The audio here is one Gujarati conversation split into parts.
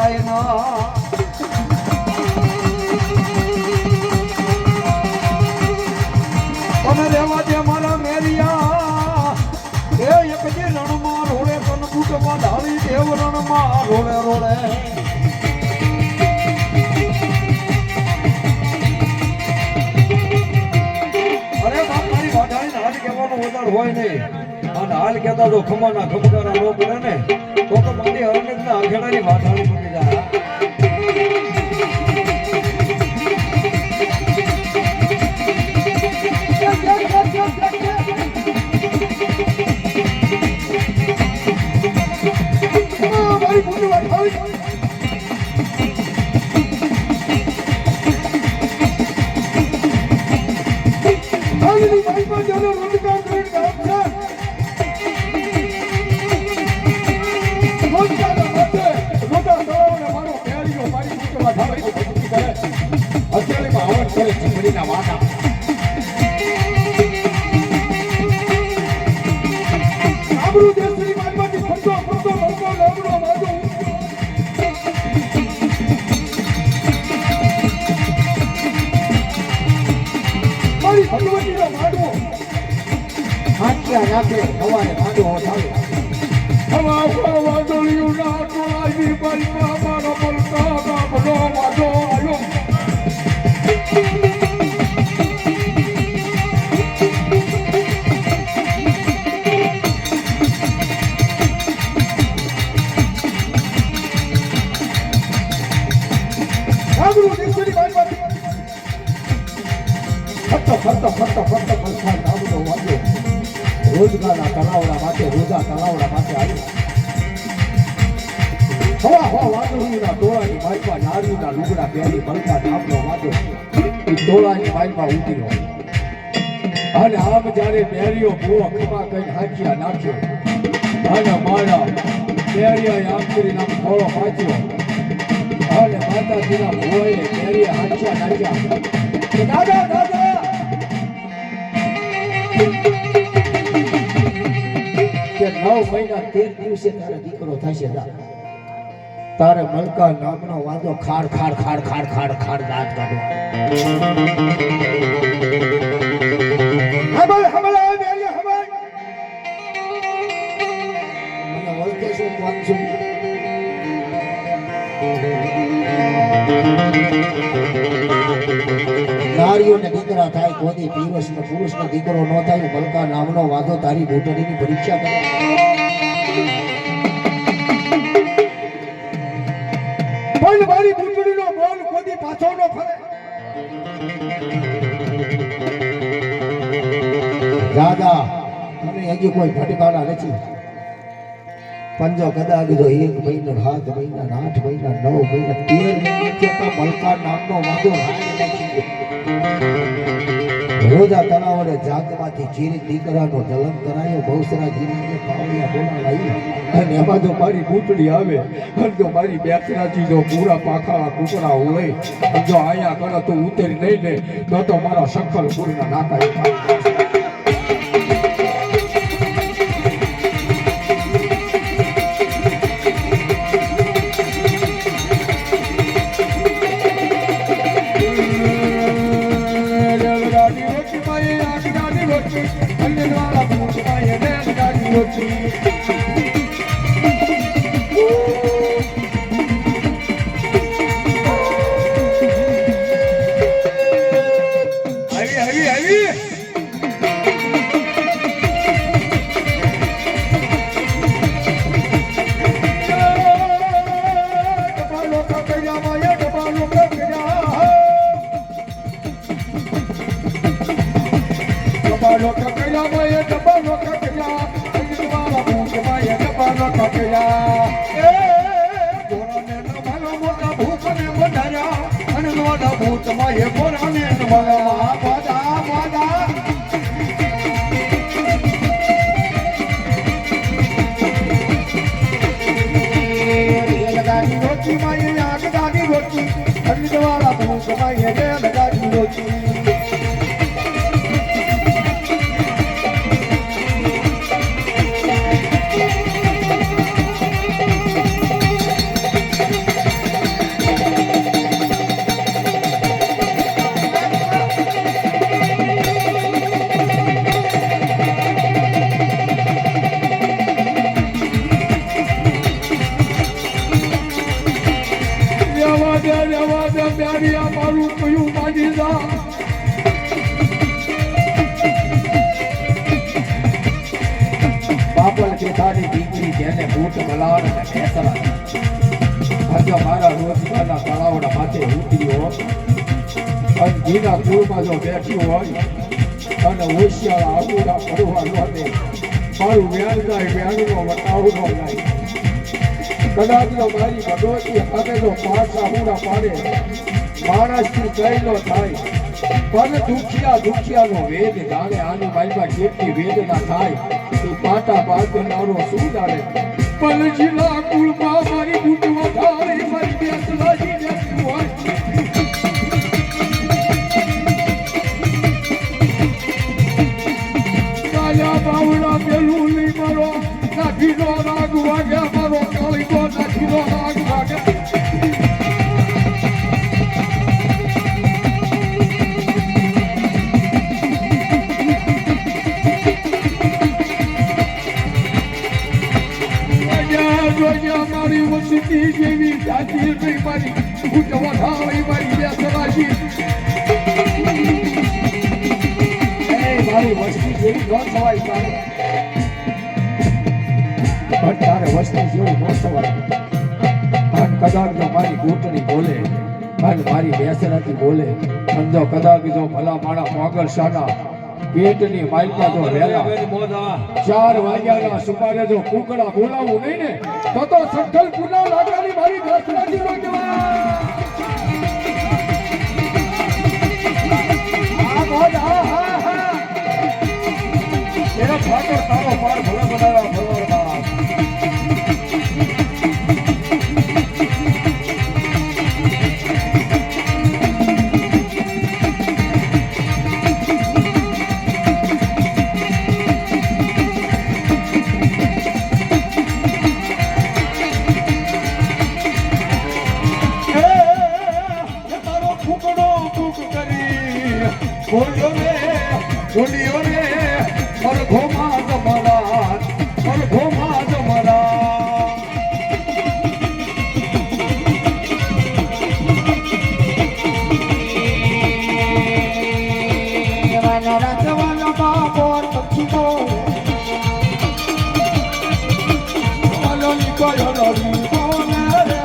થાય ના તમે રેવા દે મારા મેરિયા એ એક જે રણમાં રોડે કનકુટમાં ઢાળી દેવ રણમાં રોડે રોડે અરે બાપ મારી વાઢાળી હાલ કહેવાનો વધાર હોય નહીં અને હાલ કહેતા તો ખમાના ખમકારા નો પડે ને તો મારી હરણેજના આખેડાની વાઢાળી મૂકી જાય નાખે હવાને ભાડો થાય હવા વાદળિયું ના ટોળાઈ બાઈમાં મારો મલકા ગામનો વાદો આવ્યો રોજગારના તળાવડા માટે રોજા તળાવડા માટે આવી હવા વાદળીના ટોળાની બાઈકમાં નારીના લુગડા પહેરી બળકા નામનો વાદો એ ટોળાની બાઈકમાં ઉતરી હોય અને આમ જ્યારે મેરીઓ ભૂવો ખમા કઈ હાંચિયા નાખ્યો અને મારા મેરિયાએ આમ કરીને આમ થોડો પાચ્યો અને માતાજીના ભૂવાએ મેરીએ હાંચિયા નાખ્યા દાદા દાદા કે 9 મહિના 13 દિવસે તારો દીકરો થશે તારે મલકા નામનો વાદો ખાડ ખાડ ખાડ ખાડ ખાડ ખાડ દાંત કાઢો હમલ હમલ આવે મેરી હમલ મને વળતે શું કોણ છું નારીઓને દીકરા થાય કોઈ પીરસનો પુરુષનો દીકરો ન થાય મલકા નામનો વાદો તારી ઘૂંટણીની પરીક્ષા કરે પણ મારી ઘૂંટણીનો બોલ કોઈ પાછો ન ફરે દાદા તમે હજી કોઈ ભટકાડા નથી પંજો કદા કીધો 1 મહિનો 7 મહિના 8 મહિના 9 મહિના 13 મહિના થયા મલકા નામનો વાદો રાજ નાખી રોજા તળાવડે જાગમાંથી ચીરી દીકરાનો જલમ કરાયો બહુસરા જીને પાવડિયા બોલાવી અને એમાં જો મારી ઘૂંટડી આવે અને જો મારી બેસરાજી જો પૂરા પાખાળા કૂતરા હોય જો આયા કરે તો ઉતરી નહીં લે તો મારા શક્કરપુરના નાકા માતાની દીકરી જેને બૂટ મલાડ અને બેસરા આજે મારા રોજગારના તળાવના માથે ઉતર્યો અને ઘીના કુળમાં જો બેઠી હોય અને હોશિયાર આગુડા પડવા નો દે મારું વ્યાન જાય વ્યાનનો વટાવ નો જાય કદાચ જો મારી ભગવતી હાથેનો પાસ આહુડા પાડે માણસથી કઈ નો થાય પણ દુખિયાનો વેદ જાણે આની બાઈમાં કેટલી વેદના થાય એ પાટા બાંધનારો શું જાણે પણ જિલ્લા કુળમાં મારી બુટવા થાય મારી બેસલાજી બેસી હોય કાયા બાવડા પેલું નહીં મારો નાખીનો રાગ વાગ્યા મારો કાળીનો નાખીનો રાગ વાગ્યા મારી વસતી જેવી જાતિ નહીં મારી ઉજવા થાળી મારી બેસરાજી મારી વસ્તી જેવી ન થવાય તારે પણ તારે વસ્તી જેવું ન થવાય અને કદાચ જો મારી ઘૂંટણી બોલે અને મારી બેસરાથી બોલે અને જો કદાચ જો ભલા માણા મોગલ શાના પેટની માઇલમાં જો વેલા 4 વાગ્યાના સુમારે જો કુકડા બોલાવું નહીં ને તો સંકલ પુના લાગવાની મારી બેસરાજી નો જવા એનો ફાટો તારો પાર ભલે બનાવ્યા ભરવાડમાં બોલ્યો રે મરઘોમાં જમરા રાજવાના બાપોર પક્ષીઓ મલોની કયો લડી કોને રે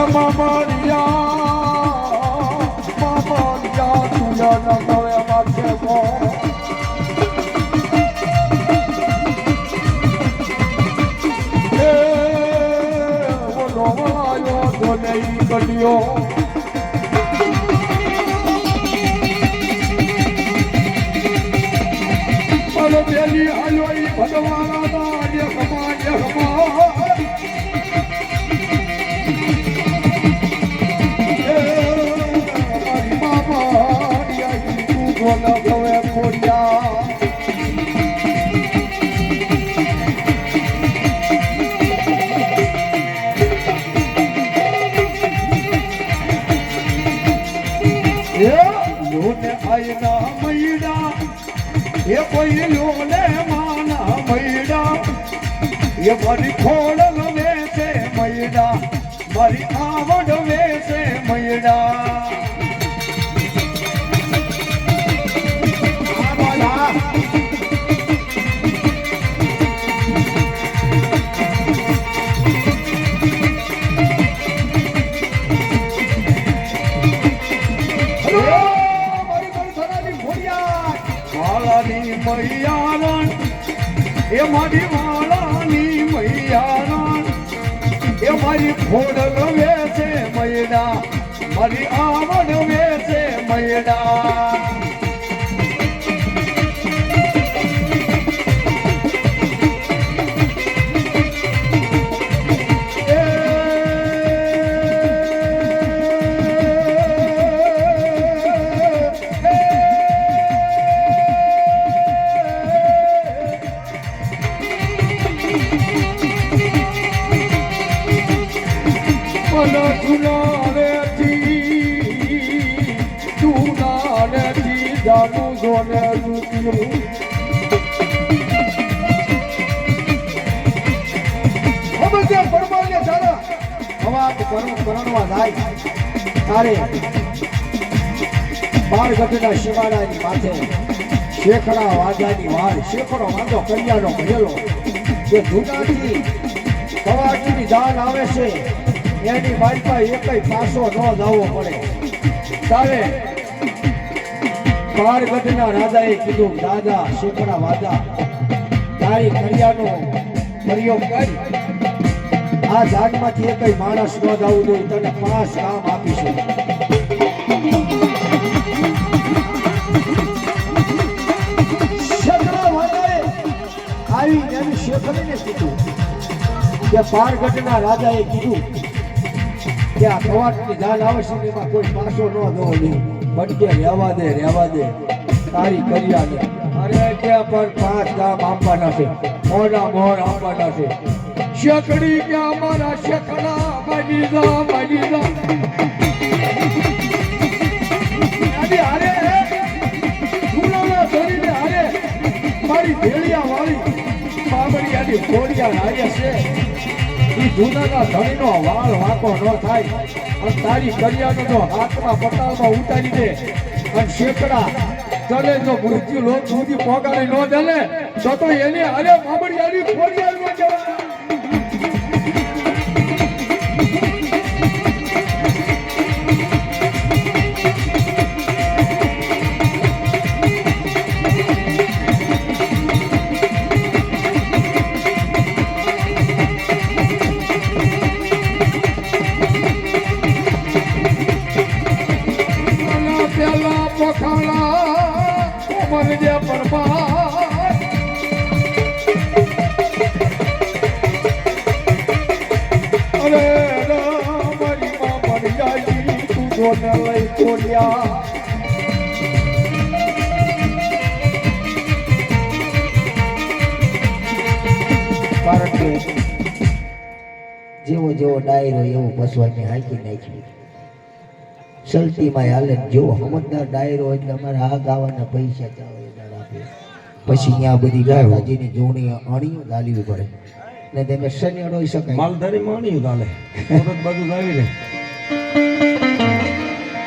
Mamaria, tuya no sabe más que vos. Bueno, yo le digo Palo peli aloi bhagwana da ya kama Bola gawe koya લોને આયના મૈડા એ કોઈ લોને માના મૈડા એ મારી ખોડ લવે છે મૈડા મારી આવડ વે છે મૈડા મૈયારણ એ મારી માળાની મૈયારણ એ મારી ખોડ ગવે છે મૈડા મારી આવડ વે છે મૈડા જાનું જોને લૂટ્યું હવે તે પરમાને તારા હવા કરણવા જાય તારે બાર ગઢના શિવાડાની માથે શેખડા વાજાની વાળ શેખડો વાંધો કન્યાનો ભરેલો જે જૂનાથી કવાટીની જાન આવે છે એની બાજુમાં એકય પાસો ન જવો પડે તારે બાર ગઢના રાજાએ કીધું દાદા શેખડા વાજા તારી કન્યાનો પ્રયોગ કરી આ જાતમાંથી એકય માણસ ન જવું જોઈએ તને 5 કામ આપીશું આવી એની શેખડીને કીધું કે પારગઢના રાજાએ કીધું કે આ કવાટની જાન આવશે ને એમાં કોઈ પાછો ન દો બટકે રહેવા દે તારી કર્યાને અરે કે પણ 5 ગામ આપવાના છે મોડા મોર આપવાના છે શેખડી કે અમારા શેખડા માજી જા અરે ફૂલોના ધરીને અરે મારી ભેળિયા વાળી બાબરિયાની ઘોડિયા રાજા છે એ જૂનાના ધણીનો વાળ વાંકો ન થાય અને તારી કરિયાનો હાથમાં પટાલમાં ઉતારી દે અને શેકડા ચલે જો મૃત્યુ લોક સુધી પોગાડી ન દે ને તો એને અરે બાબરિયાની ઘોડિયા ન જવા જેવો જેવો ડાયરો એવો બસવાની હાકી નાખી સલટીમાં હાલે જેવો સમજદાર ડાયરો એટલે અમારે આ ગાવાના પૈસા ચાવે આપે પછી ત્યાં બધી ગાયજીની જોણી અણીઓ ગાલવી પડે ને તમે શનિ અડોઈ શકાય માલધારી માં અણીઓ ગાલે બધું આવી લે